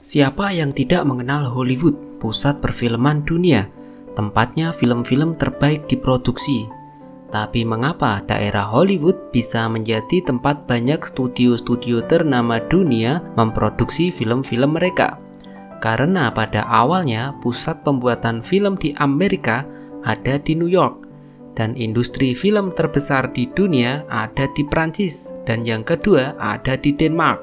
Siapa yang tidak mengenal Hollywood, pusat perfilman dunia, tempatnya film-film terbaik diproduksi. Tapi mengapa daerah Hollywood bisa menjadi tempat banyak studio-studio ternama dunia memproduksi film-film mereka? Karena pada awalnya pusat pembuatan film di Amerika ada di New York, dan industri film terbesar di dunia ada di Prancis, dan yang kedua ada di Denmark.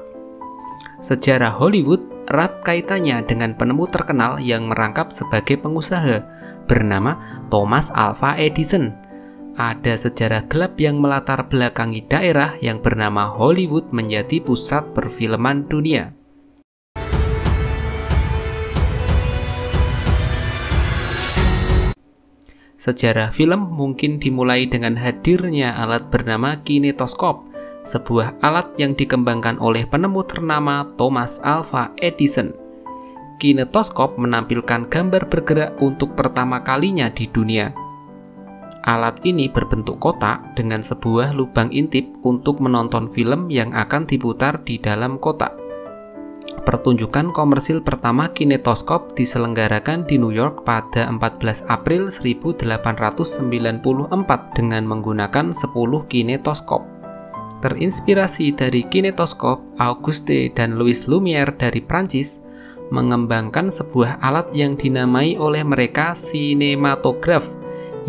Sejarah Hollywood erat kaitannya dengan penemu terkenal yang merangkap sebagai pengusaha bernama Thomas Alva Edison. Ada sejarah gelap yang melatar belakangi daerah yang bernama Hollywood menjadi pusat perfilman dunia. Sejarah film mungkin dimulai dengan hadirnya alat bernama kinetoskop, sebuah alat yang dikembangkan oleh penemu ternama Thomas Alva Edison. Kinetoskop menampilkan gambar bergerak untuk pertama kalinya di dunia. Alat ini berbentuk kotak dengan sebuah lubang intip untuk menonton film yang akan diputar di dalam kotak. Pertunjukan komersil pertama kinetoskop diselenggarakan di New York pada 14 April 1894 dengan menggunakan 10 kinetoskop. Terinspirasi dari kinetoskop, Auguste dan Louis Lumière dari Prancis mengembangkan sebuah alat yang dinamai oleh mereka sinematograf,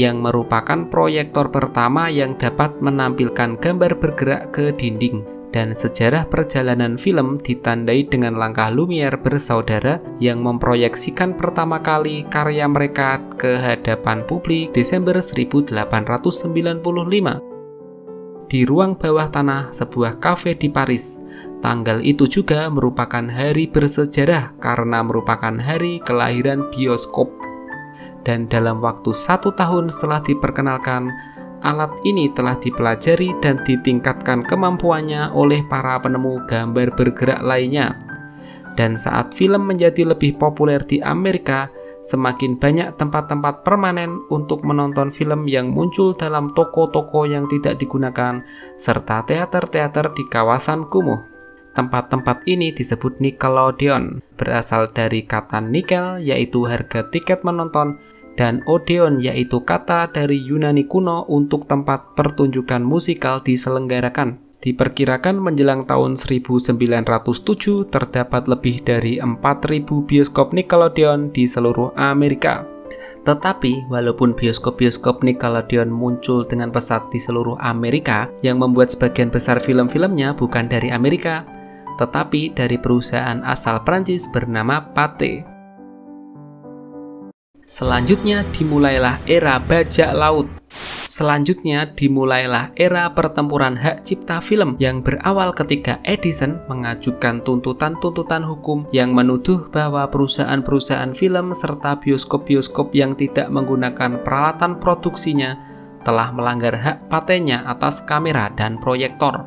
yang merupakan proyektor pertama yang dapat menampilkan gambar bergerak ke dinding. Dan sejarah perjalanan film ditandai dengan langkah Lumière bersaudara yang memproyeksikan pertama kali karya mereka ke hadapan publik Desember 1895. Di ruang bawah tanah sebuah kafe di Paris. Tanggal itu juga merupakan hari bersejarah karena merupakan hari kelahiran bioskop. Dan dalam waktu 1 tahun setelah diperkenalkan, alat ini telah dipelajari dan ditingkatkan kemampuannya oleh para penemu gambar bergerak lainnya. Dan saat film menjadi lebih populer di Amerika, semakin banyak tempat-tempat permanen untuk menonton film yang muncul dalam toko-toko yang tidak digunakan, serta teater-teater di kawasan kumuh. Tempat-tempat ini disebut Nickelodeon, berasal dari kata nikel yaitu harga tiket menonton, dan odeon yaitu kata dari Yunani kuno untuk tempat pertunjukan musikal diselenggarakan. Diperkirakan menjelang tahun 1907 terdapat lebih dari 4.000 bioskop Nickelodeon di seluruh Amerika. Tetapi, walaupun bioskop-bioskop Nickelodeon muncul dengan pesat di seluruh Amerika, yang membuat sebagian besar film-filmnya bukan dari Amerika, tetapi dari perusahaan asal Prancis bernama Pathé. Selanjutnya dimulailah era bajak laut. Selanjutnya dimulailah era pertempuran hak cipta film yang berawal ketika Edison mengajukan tuntutan-tuntutan hukum yang menuduh bahwa perusahaan-perusahaan film serta bioskop-bioskop yang tidak menggunakan peralatan produksinya telah melanggar hak patennya atas kamera dan proyektor.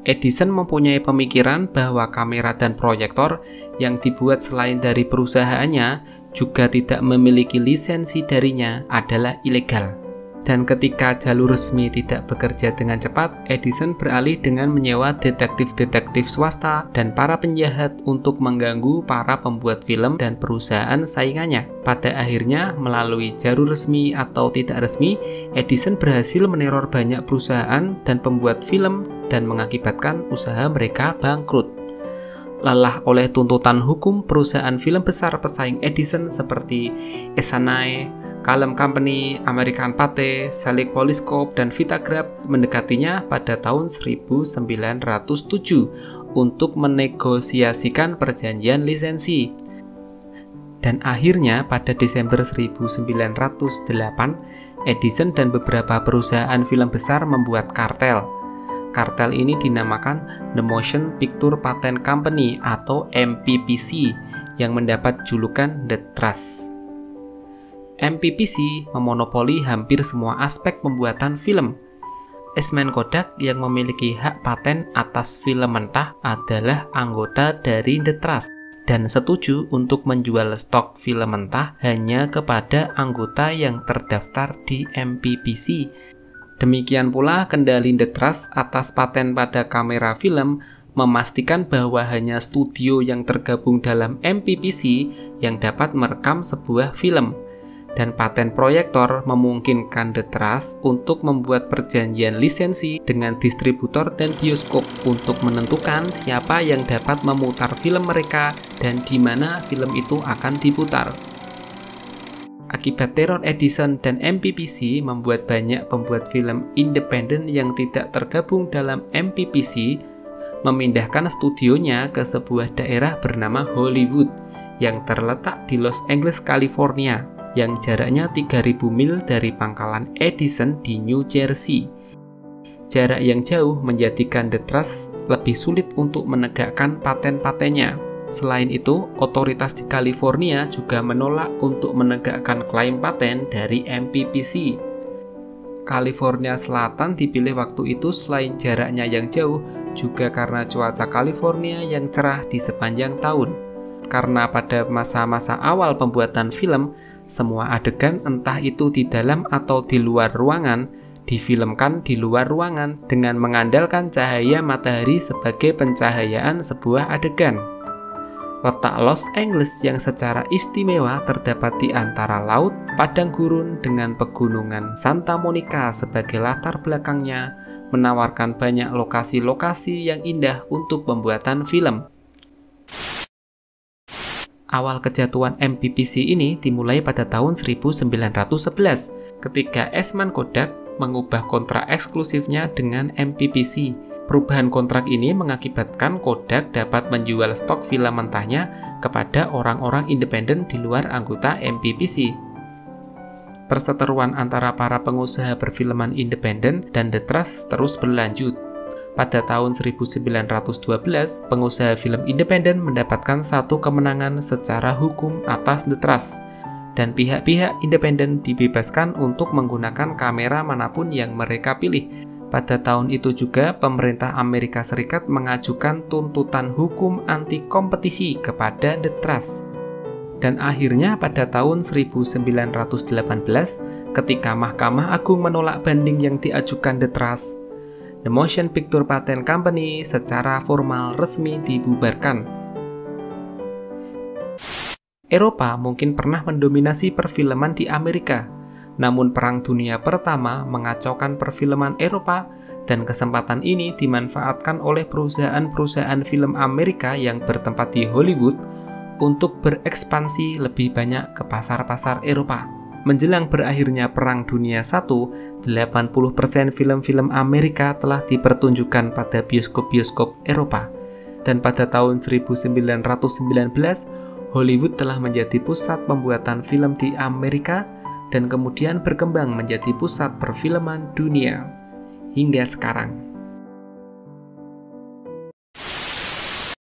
Edison mempunyai pemikiran bahwa kamera dan proyektor yang dibuat selain dari perusahaannya juga tidak memiliki lisensi darinya adalah ilegal. Dan ketika jalur resmi tidak bekerja dengan cepat, Edison beralih dengan menyewa detektif-detektif swasta dan para penjahat untuk mengganggu para pembuat film dan perusahaan saingannya. Pada akhirnya, melalui jalur resmi atau tidak resmi, Edison berhasil meneror banyak perusahaan dan pembuat film dan mengakibatkan usaha mereka bangkrut. Lelah oleh tuntutan hukum, perusahaan film besar pesaing Edison seperti Essanay, Kalem Company, American Pathé, Selig Polyscope, dan Vitagraph mendekatinya pada tahun 1907 untuk menegosiasikan perjanjian lisensi. Dan akhirnya pada Desember 1908, Edison dan beberapa perusahaan film besar membuat kartel. Kartel ini dinamakan The Motion Picture Patent Company atau MPPC yang mendapat julukan The Trust. MPPC memonopoli hampir semua aspek pembuatan film. Eastman Kodak yang memiliki hak paten atas film mentah adalah anggota dari The Trust dan setuju untuk menjual stok film mentah hanya kepada anggota yang terdaftar di MPPC. Demikian pula kendali The Trust atas paten pada kamera film memastikan bahwa hanya studio yang tergabung dalam MPPC yang dapat merekam sebuah film. Dan paten proyektor memungkinkan The Trust untuk membuat perjanjian lisensi dengan distributor dan bioskop untuk menentukan siapa yang dapat memutar film mereka dan di mana film itu akan diputar. Akibat teror Edison dan MPPC membuat banyak pembuat film independen yang tidak tergabung dalam MPPC memindahkan studionya ke sebuah daerah bernama Hollywood yang terletak di Los Angeles, California, yang jaraknya 3.000 mil dari pangkalan Edison di New Jersey. Jarak yang jauh menjadikan The Trust lebih sulit untuk menegakkan paten-patennya. Selain itu, otoritas di California juga menolak untuk menegakkan klaim paten dari MPPC. California Selatan dipilih waktu itu selain jaraknya yang jauh, juga karena cuaca California yang cerah di sepanjang tahun. Karena pada masa-masa awal pembuatan film, semua adegan entah itu di dalam atau di luar ruangan, difilmkan di luar ruangan dengan mengandalkan cahaya matahari sebagai pencahayaan sebuah adegan. Letak Los Angeles yang secara istimewa terdapat di antara laut, padang gurun dengan pegunungan Santa Monica sebagai latar belakangnya, menawarkan banyak lokasi-lokasi yang indah untuk pembuatan film. Awal kejatuhan MPPC ini dimulai pada tahun 1911 ketika Eastman Kodak mengubah kontrak eksklusifnya dengan MPPC. Perubahan kontrak ini mengakibatkan Kodak dapat menjual stok film mentahnya kepada orang-orang independen di luar anggota MPPC. Perseteruan antara para pengusaha perfilman independen dan The Trust terus berlanjut. Pada tahun 1912, pengusaha film independen mendapatkan satu kemenangan secara hukum atas The Trust, dan pihak-pihak independen dibebaskan untuk menggunakan kamera manapun yang mereka pilih. Pada tahun itu juga, pemerintah Amerika Serikat mengajukan tuntutan hukum anti-kompetisi kepada The Trust. Dan akhirnya pada tahun 1918, ketika Mahkamah Agung menolak banding yang diajukan The Trust, The Motion Picture Patent Company secara formal resmi dibubarkan. Eropa mungkin pernah mendominasi perfilman di Amerika, namun Perang Dunia Pertama mengacaukan perfilman Eropa dan kesempatan ini dimanfaatkan oleh perusahaan-perusahaan film Amerika yang bertempat di Hollywood untuk berekspansi lebih banyak ke pasar-pasar Eropa. Menjelang berakhirnya Perang Dunia I, 80% film-film Amerika telah dipertunjukkan pada bioskop-bioskop Eropa. Dan pada tahun 1919, Hollywood telah menjadi pusat pembuatan film di Amerika dan kemudian berkembang menjadi pusat perfilman dunia hingga sekarang.